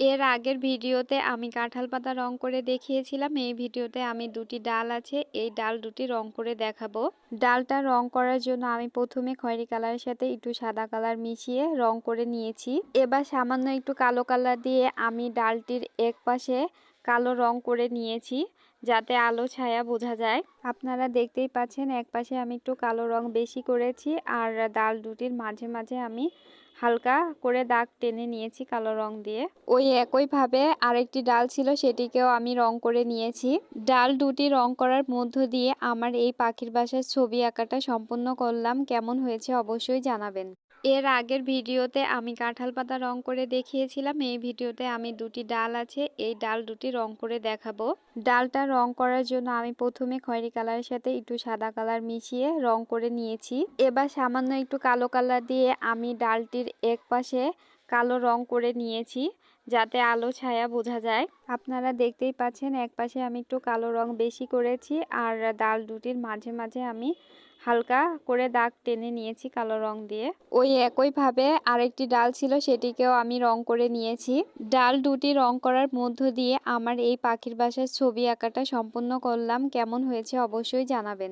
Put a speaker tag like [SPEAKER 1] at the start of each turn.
[SPEAKER 1] এর আগের ভিডিওতে আমি কাঁঠাল পাতা রং করে দেখিয়েছিলাম। এই ভিডিওতে আমি দুটি ডাল আছে, এই ডাল দুটি রং করে দেখাবো। ডালটা রং করার জন্য আমি প্রথমে খয়েরি কালারের সাথে একটু সাদা কালার মিশিয়ে রং করে নিয়েছি। এবার সামান্য একটু কালো কালার দিয়ে আমি ডালটির এক পাশে কালো রং করে নিয়েছি, যাতে আলো ছায়া বোঝা যায়। আপনারা দেখতেই পাচ্ছেন এক পাশে আমি একটু কালো রং বেশি করেছি, আর ডাল দুটির মাঝে মাঝে আমি হালকা করে দাগ টেনে নিয়েছি কালো রং দিয়ে। ওই একইভাবে আরেকটি ডাল ছিল, সেটিকেও আমি রং করে নিয়েছি। ডাল দুটি রং করার মধ্য দিয়ে আমার এই পাখির বাসার ছবি আঁকাটা সম্পূর্ণ করলাম। কেমন হয়েছে অবশ্যই জানাবেন। এর আগের ভিডিওতে আমি কাঁঠাল পাতা রং করে দেখিয়েছিলাম। এই ভিডিওতে আমি দুটি ডাল আছে, এই ডাল দুটি রং করে দেখাবো। ডালটা রং করার জন্য আমি প্রথমে খয়েরি কালারের সাথে একটু সাদা কালার মিশিয়ে রং করে নিয়েছি। এবার সামান্য একটু কালো কালার দিয়ে আমি ডালটির এক পাশে কালো রং করে নিয়েছি, যাতে আলো ছায়া বোঝা যায়। আপনারা দেখতেই পাচ্ছেন এক পাশে আমি একটু কালো রং বেশি করেছি, আর ডাল দুটির মাঝে মাঝে আমি হালকা করে দাগ টেনে নিয়েছি কালো রং দিয়ে। ওই একইভাবে আরেকটি ডাল ছিল, সেটিকেও আমি রং করে নিয়েছি। ডাল দুটি রং করার মধ্য দিয়ে আমার এই পাখির বাসার ছবি আঁকাটা সম্পূর্ণ করলাম। কেমন হয়েছে অবশ্যই জানাবেন।